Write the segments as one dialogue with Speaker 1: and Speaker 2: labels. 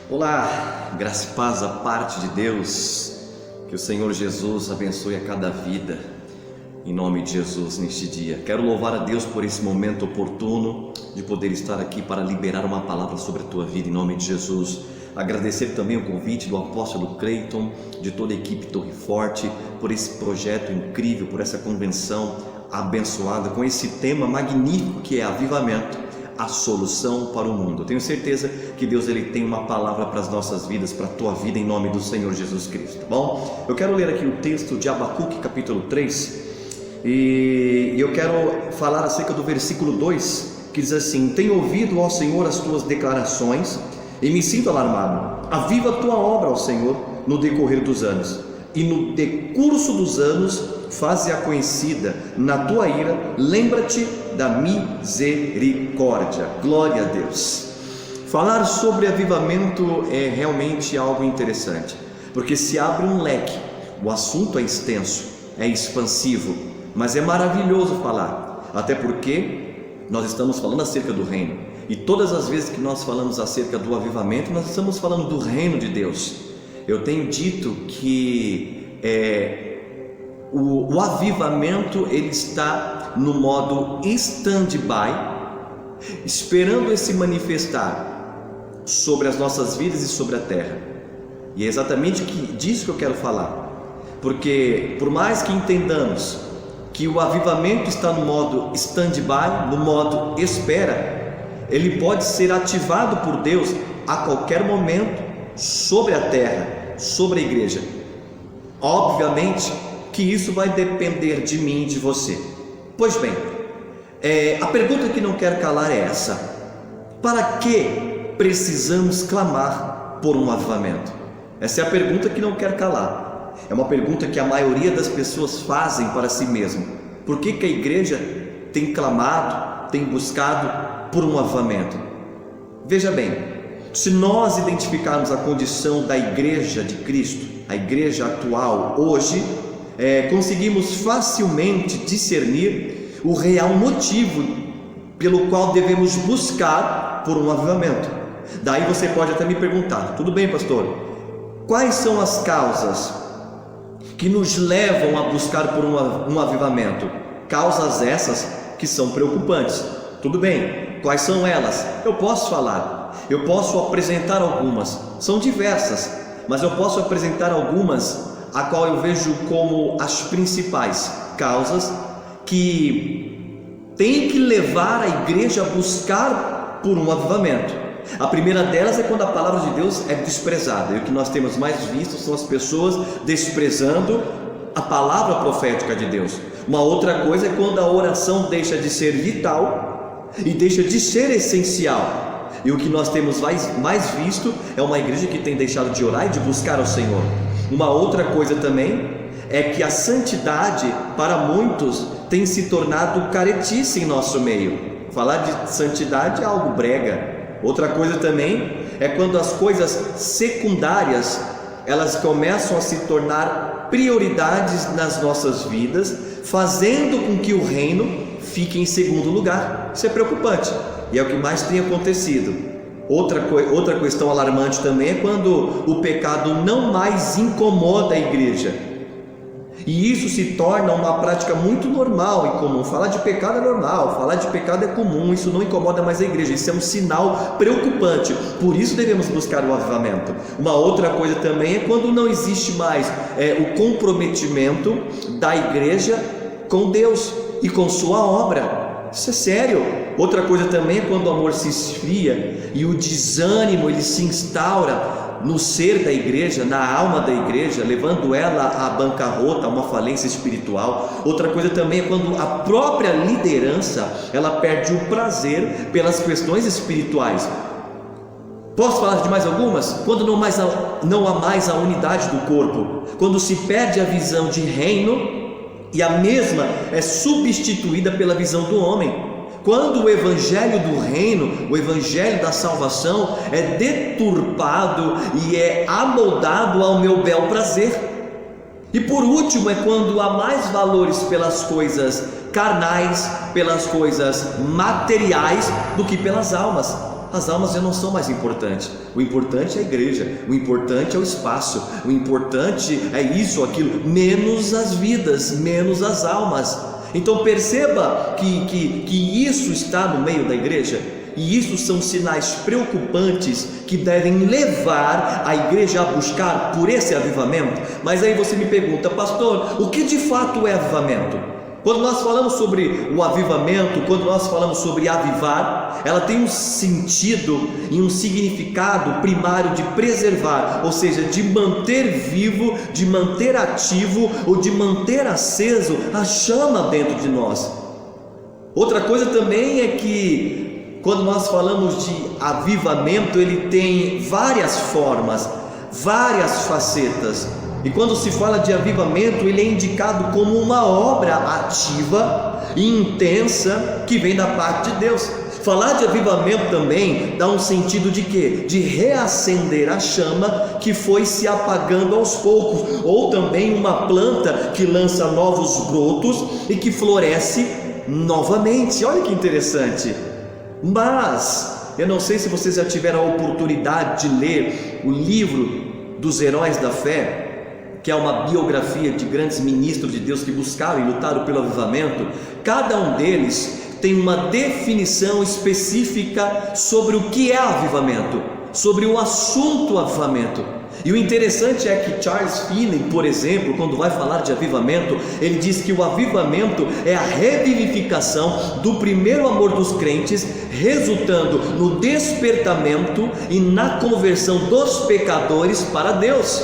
Speaker 1: Olá, graça e paz da parte de Deus, que o Senhor Jesus abençoe a cada vida, em nome de Jesus neste dia. Quero louvar a Deus por esse momento oportuno de poder estar aqui para liberar uma palavra sobre a tua vida, em nome de Jesus. Agradecer também o convite do apóstolo Cleiton, de toda a equipe Torre Forte, por esse projeto incrível, por essa convenção abençoada, com esse tema magnífico que é avivamento, a solução para o mundo. Eu tenho certeza que Deus ele tem uma palavra para as nossas vidas, para a tua vida, em nome do Senhor Jesus Cristo, tá bom? Eu quero ler aqui o texto de Abacuque capítulo 3 e eu quero falar acerca do versículo 2, que diz assim: tenho ouvido, ó Senhor, as tuas declarações e me sinto alarmado. Aviva a tua obra, ó Senhor, no decorrer dos anos, e no decurso dos anos faze-a conhecida. Na tua ira lembra-te da misericórdia. Glória a Deus. Falar sobre avivamento é realmente algo interessante, porque se abre um leque. O assunto é extenso, é expansivo, mas é maravilhoso falar, até porque nós estamos falando acerca do reino, e todas as vezes que nós falamos acerca do avivamento, nós estamos falando do reino de Deus. Eu tenho dito que o avivamento ele está no modo stand-by, esperando ele se manifestar sobre as nossas vidas e sobre a terra. E é exatamente disso que eu quero falar, porque por mais que entendamos que o avivamento está no modo stand-by, no modo espera, ele pode ser ativado por Deus a qualquer momento sobre a terra, sobre a igreja. Obviamente que isso vai depender de mim e de você. Pois bem, a pergunta que não quer calar é essa: para que precisamos clamar por um avivamento? Essa é a pergunta que não quer calar. É uma pergunta que a maioria das pessoas fazem para si mesmo. Por que a igreja tem clamado, tem buscado por um avivamento? Veja bem, se nós identificarmos a condição da igreja de Cristo, a igreja atual hoje, conseguimos facilmente discernir o real motivo pelo qual devemos buscar por um avivamento. Daí você pode até me perguntar: tudo bem, pastor, quais são as causas que nos levam a buscar por um avivamento? Causas essas que são preocupantes. Tudo bem, quais são elas? Eu posso falar, eu posso apresentar algumas, são diversas, mas eu posso apresentar algumas a qual eu vejo como as principais causas que tem que levar a igreja a buscar por um avivamento. A primeira delas é quando a palavra de Deus é desprezada, e o que nós temos mais visto são as pessoas desprezando a palavra profética de Deus. Uma outra coisa é quando a oração deixa de ser vital e deixa de ser essencial, e o que nós temos mais visto é uma igreja que tem deixado de orar e de buscar ao Senhor. Uma outra coisa também é que a santidade para muitos tem se tornado caretice em nosso meio. Falar de santidade é algo brega. Outra coisa também é quando as coisas secundárias elas começam a se tornar prioridades nas nossas vidas, fazendo com que o reino fique em segundo lugar. Isso é preocupante e é o que mais tem acontecido. Outra questão alarmante também é quando o pecado não mais incomoda a igreja, e isso se torna uma prática muito normal e comum. Falar de pecado é normal, falar de pecado é comum, isso não incomoda mais a igreja. Isso é um sinal preocupante, por isso devemos buscar o avivamento. Uma outra coisa também é quando não existe mais o comprometimento da igreja com Deus e com sua obra. Isso é sério. Outra coisa também é quando o amor se esfria e o desânimo ele se instaura no ser da igreja, na alma da igreja, levando ela à bancarrota, a uma falência espiritual. Outra coisa também é quando a própria liderança ela perde o prazer pelas questões espirituais. Posso falar de mais algumas? Quando não há mais a unidade do corpo, quando se perde a visão de reino e a mesma é substituída pela visão do homem. Quando o evangelho do reino, o evangelho da salvação é deturpado e é amoldado ao meu bel prazer. E por último é quando há mais valores pelas coisas carnais, pelas coisas materiais do que pelas almas. as almas já não são mais importantes. O importante é a igreja, o importante é o espaço, o importante é isso, aquilo, menos as vidas, menos as almas. Então perceba que isso está no meio da igreja, e isso são sinais preocupantes que devem levar a igreja a buscar por esse avivamento. Mas aí você me pergunta, pastor, o que de fato é avivamento? Quando nós falamos sobre o avivamento, quando nós falamos sobre avivar, ela tem um sentido e um significado primário de preservar, ou seja, de manter vivo, de manter ativo ou de manter aceso a chama dentro de nós. Outra coisa também é que quando nós falamos de avivamento, ele tem várias formas, várias facetas. E quando se fala de avivamento, ele é indicado como uma obra ativa e intensa que vem da parte de Deus. Falar de avivamento também dá um sentido de quê? De reacender a chama que foi se apagando aos poucos, ou também uma planta que lança novos brotos e que floresce novamente. Olha que interessante. Mas eu não sei se vocês já tiveram a oportunidade de ler o livro dos Heróis da Fé, que é uma biografia de grandes ministros de Deus que buscaram e lutaram pelo avivamento. Cada um deles tem uma definição específica sobre o que é avivamento, sobre o assunto avivamento. E o interessante é que Charles Finney, por exemplo, quando vai falar de avivamento, ele diz que o avivamento é a revivificação do primeiro amor dos crentes, resultando no despertamento e na conversão dos pecadores para Deus.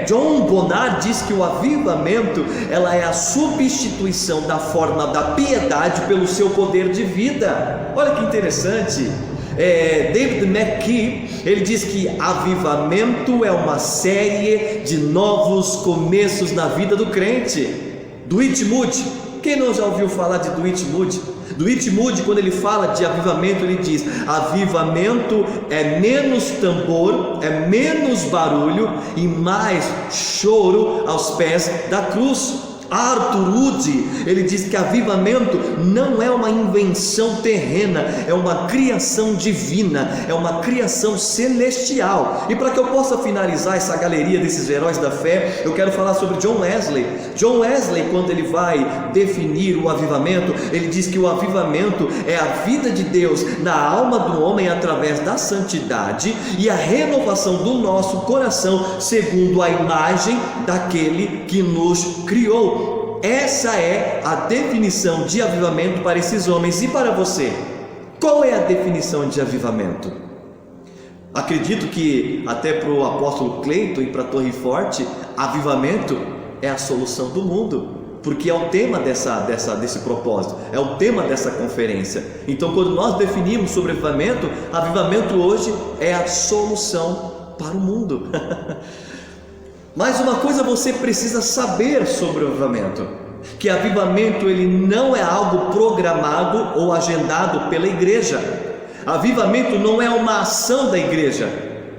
Speaker 1: John Bonnar diz que o avivamento ela é a substituição da forma da piedade pelo seu poder de vida. Olha que interessante. David McKee, ele diz que avivamento é uma série de novos começos na vida do crente. Dwight Moody, quem não já ouviu falar de Dwight Moody? Dwight Moody, quando ele fala de avivamento, ele diz: avivamento é menos tambor, é menos barulho e mais choro aos pés da cruz. Arthur Wood, ele diz que avivamento não é uma invenção terrena, é uma criação divina, é uma criação celestial. E para que eu possa finalizar essa galeria desses heróis da fé, eu quero falar sobre John Wesley. John Wesley, quando ele vai definir o avivamento, ele diz que o avivamento é a vida de Deus na alma do homem através da santidade e a renovação do nosso coração segundo a imagem daquele que nos criou. Essa é a definição de avivamento para esses homens. E para você, qual é a definição de avivamento? Acredito que até para o apóstolo Cleiton e para a Torre Forte, avivamento é a solução do mundo, porque é o tema desse propósito, é o tema dessa conferência. Então, quando nós definimos sobre avivamento hoje é a solução para o mundo. Mas uma coisa você precisa saber sobre o avivamento, que avivamento ele não é algo programado ou agendado pela igreja. Avivamento não é uma ação da igreja,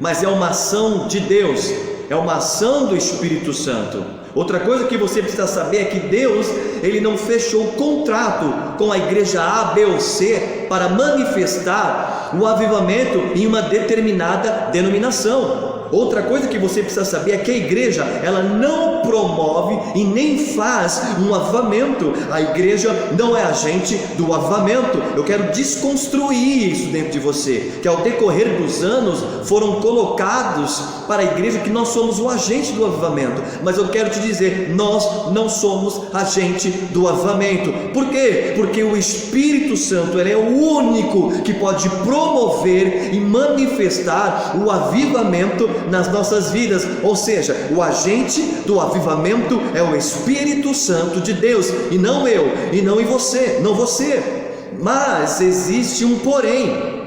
Speaker 1: mas é uma ação de Deus, é uma ação do Espírito Santo. Outra coisa que você precisa saber é que Deus, ele não fechou contrato com a igreja A, B ou C para manifestar o avivamento em uma determinada denominação. Outra coisa que você precisa saber é que a igreja, ela não promove e nem faz um avivamento. A igreja não é agente do avivamento. Eu quero desconstruir isso dentro de você, que ao decorrer dos anos foram colocados para a igreja que nós somos o agente do avivamento. Mas eu quero te dizer, nós não somos agente do avivamento. Por quê? Porque o Espírito Santo, ele é o único que pode promover e manifestar o avivamento nas nossas vidas. Ou seja, o agente do avivamento é o Espírito Santo de Deus, e não eu, e não em você, não você. Mas existe um porém.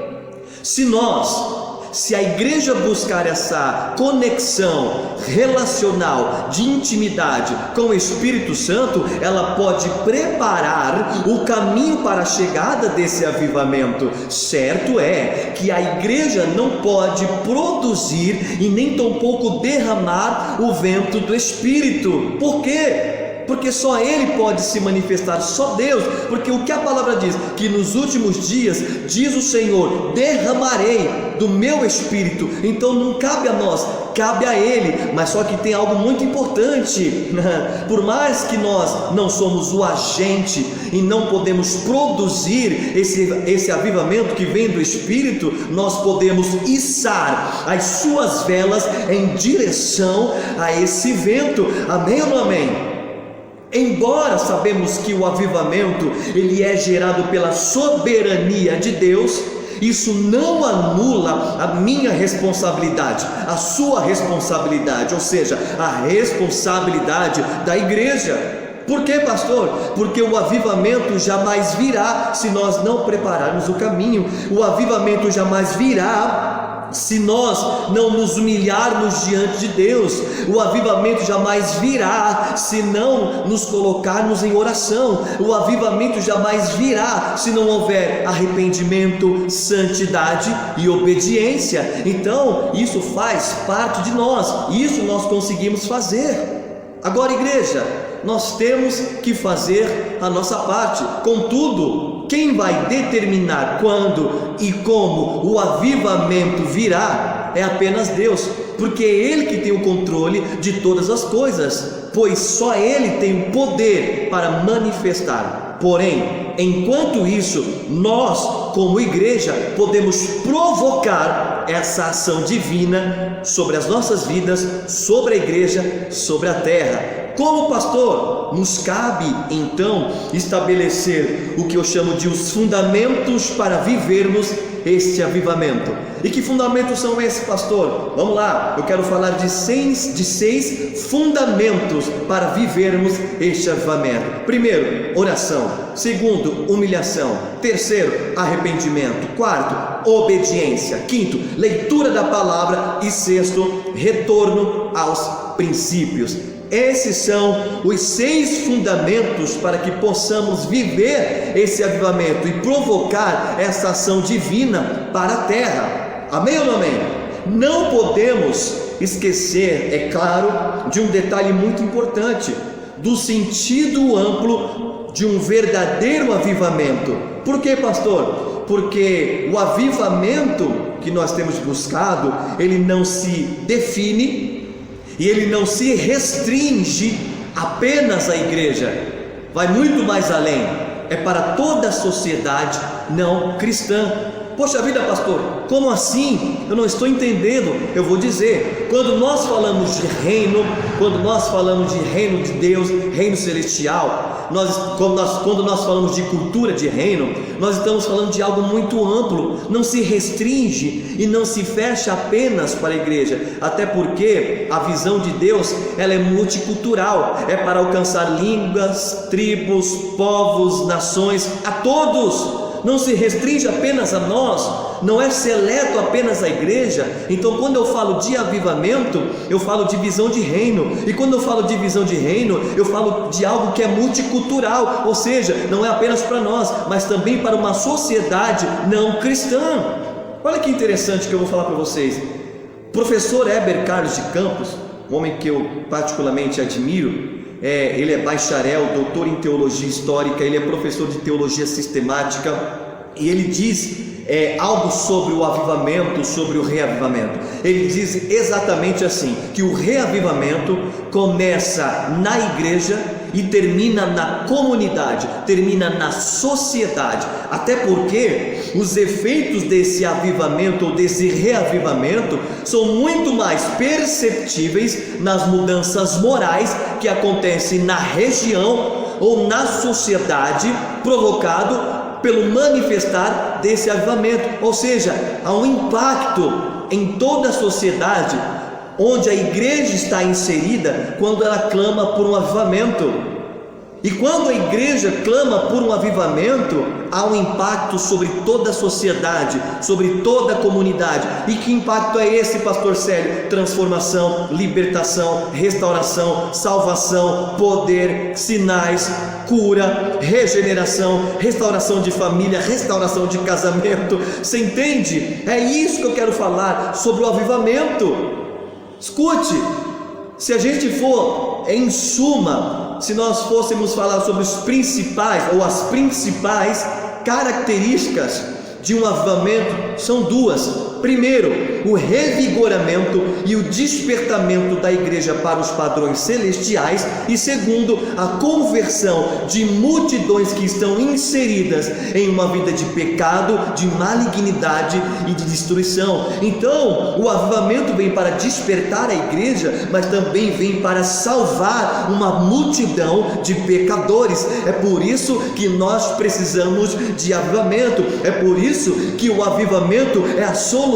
Speaker 1: Se a igreja buscar essa conexão relacional de intimidade com o Espírito Santo, ela pode preparar o caminho para a chegada desse avivamento. Certo é que a igreja não pode produzir e nem tampouco derramar o vento do Espírito. Por quê? Porque só Ele pode se manifestar, só Deus. Porque o que a palavra diz? Que nos últimos dias, diz o Senhor, derramarei do meu Espírito. Então não cabe a nós, cabe a Ele. Mas só que tem algo muito importante. Por mais que nós não somos o agente e não podemos produzir esse avivamento que vem do Espírito, nós podemos içar as suas velas em direção a esse vento. Amém ou não amém? Embora sabemos que o avivamento ele é gerado pela soberania de Deus, isso não anula a minha responsabilidade, a sua responsabilidade, ou seja, a responsabilidade da igreja. Por quê, pastor? Porque o avivamento jamais virá se nós não prepararmos o caminho. O avivamento jamais virá se nós não nos humilharmos diante de Deus. O avivamento jamais virá se não nos colocarmos em oração. O avivamento jamais virá se não houver arrependimento, santidade e obediência. Então isso faz parte de nós, isso nós conseguimos fazer. Agora, igreja, nós temos que fazer a nossa parte. Contudo, quem vai determinar quando e como o avivamento virá é apenas Deus, porque é Ele que tem o controle de todas as coisas, pois só Ele tem o poder para manifestar. Porém, enquanto isso, nós, como igreja, podemos provocar essa ação divina sobre as nossas vidas, sobre a igreja, sobre a terra. Como pastor, nos cabe então estabelecer o que eu chamo de os fundamentos para vivermos este avivamento. E que fundamentos são esses, pastor? Vamos lá, eu quero falar de seis fundamentos para vivermos este avivamento. Primeiro, oração. Segundo, humilhação. Terceiro, arrependimento. Quarto, obediência. Quinto, leitura da palavra. E sexto, retorno aos princípios. Esses são os 6 fundamentos para que possamos viver esse avivamento e provocar essa ação divina para a terra. Amém ou não amém? Não podemos esquecer, é claro, de um detalhe muito importante, do sentido amplo de um verdadeiro avivamento. Por quê, pastor? Porque o avivamento que nós temos buscado, ele não se define e ele não se restringe apenas à igreja, vai muito mais além, é para toda a sociedade não cristã. Poxa vida, pastor, como assim? Eu não estou entendendo. Eu vou dizer, quando nós falamos de reino, quando nós falamos de reino de Deus, reino celestial, quando nós falamos de cultura de reino, nós estamos falando de algo muito amplo, não se restringe e não se fecha apenas para a igreja, até porque a visão de Deus, ela é multicultural, é para alcançar línguas, tribos, povos, nações, a todos. Não se restringe apenas a nós, não é seleto apenas à igreja. Então, quando eu falo de avivamento, eu falo de visão de reino, e quando eu falo de visão de reino, eu falo de algo que é multicultural, ou seja, não é apenas para nós, mas também para uma sociedade não cristã. Olha que interessante que eu vou falar para vocês. Professor Heber Carlos de Campos, um homem que eu particularmente admiro, ele é bacharel, doutor em teologia histórica, ele é professor de teologia sistemática, e ele diz algo sobre o avivamento, sobre o reavivamento. Ele diz exatamente assim, que o reavivamento começa na igreja e termina na comunidade, termina na sociedade, até porque os efeitos desse avivamento ou desse reavivamento são muito mais perceptíveis nas mudanças morais que acontecem na região ou na sociedade, provocado pelo manifestar desse avivamento. Ou seja, há um impacto em toda a sociedade onde a igreja está inserida quando ela clama por um avivamento. E quando a igreja clama por um avivamento, há um impacto sobre toda a sociedade, sobre toda a comunidade. E que impacto é esse, pastor Célio? Transformação, libertação, restauração, salvação, poder, sinais, cura, regeneração, restauração de família, restauração de casamento. Você entende? É isso que eu quero falar sobre o avivamento. Escute, se a gente for em suma se nós fôssemos falar sobre os principais ou as principais características de um avivamento, são duas. Primeiro, o revigoramento e o despertamento da igreja para os padrões celestiais, e segundo, a conversão de multidões que estão inseridas em uma vida de pecado, de malignidade e de destruição. Então, o avivamento vem para despertar a igreja, mas também vem para salvar uma multidão de pecadores. É por isso que nós precisamos de avivamento. É por isso que o avivamento é a solução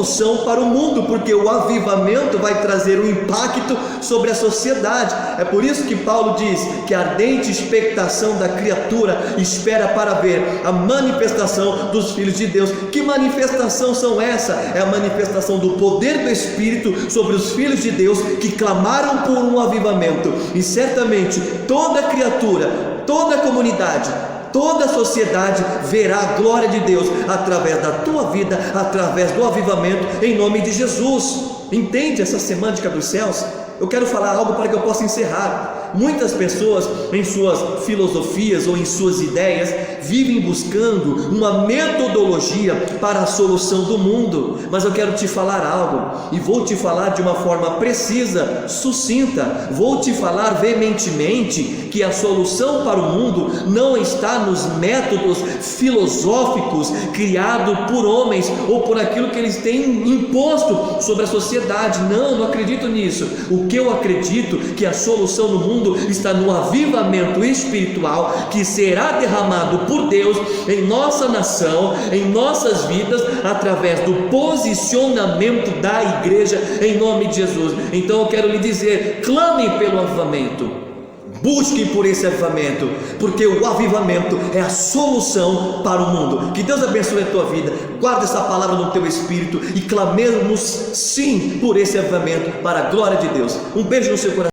Speaker 1: para o mundo, porque o avivamento vai trazer um impacto sobre a sociedade. É por isso que Paulo diz que a ardente expectação da criatura espera para ver a manifestação dos filhos de Deus. Que manifestação são essa? É a manifestação do poder do Espírito sobre os filhos de Deus que clamaram por um avivamento, e certamente toda criatura, toda comunidade, toda a sociedade verá a glória de Deus através da tua vida, através do avivamento, em nome de Jesus. Entende essa semântica dos céus? Eu quero falar algo para que eu possa encerrar. Muitas pessoas, em suas filosofias ou em suas ideias, vivem buscando uma metodologia para a solução do mundo. Mas eu quero te falar algo, e vou te falar de uma forma precisa, sucinta. Vou te falar veementemente que a solução para o mundo não está nos métodos filosóficos criados por homens ou por aquilo que eles têm imposto sobre a sociedade. Não acredito nisso. O que eu acredito que a solução no mundo está no avivamento espiritual que será derramado por Deus em nossa nação, em nossas vidas, através do posicionamento da igreja, em nome de Jesus. Então eu quero lhe dizer: clame pelo avivamento, busque por esse avivamento, porque o avivamento é a solução para o mundo. Que Deus abençoe a tua vida. Guarda essa palavra no teu espírito e clamemos sim por esse avivamento para a glória de Deus. Um beijo no seu coração.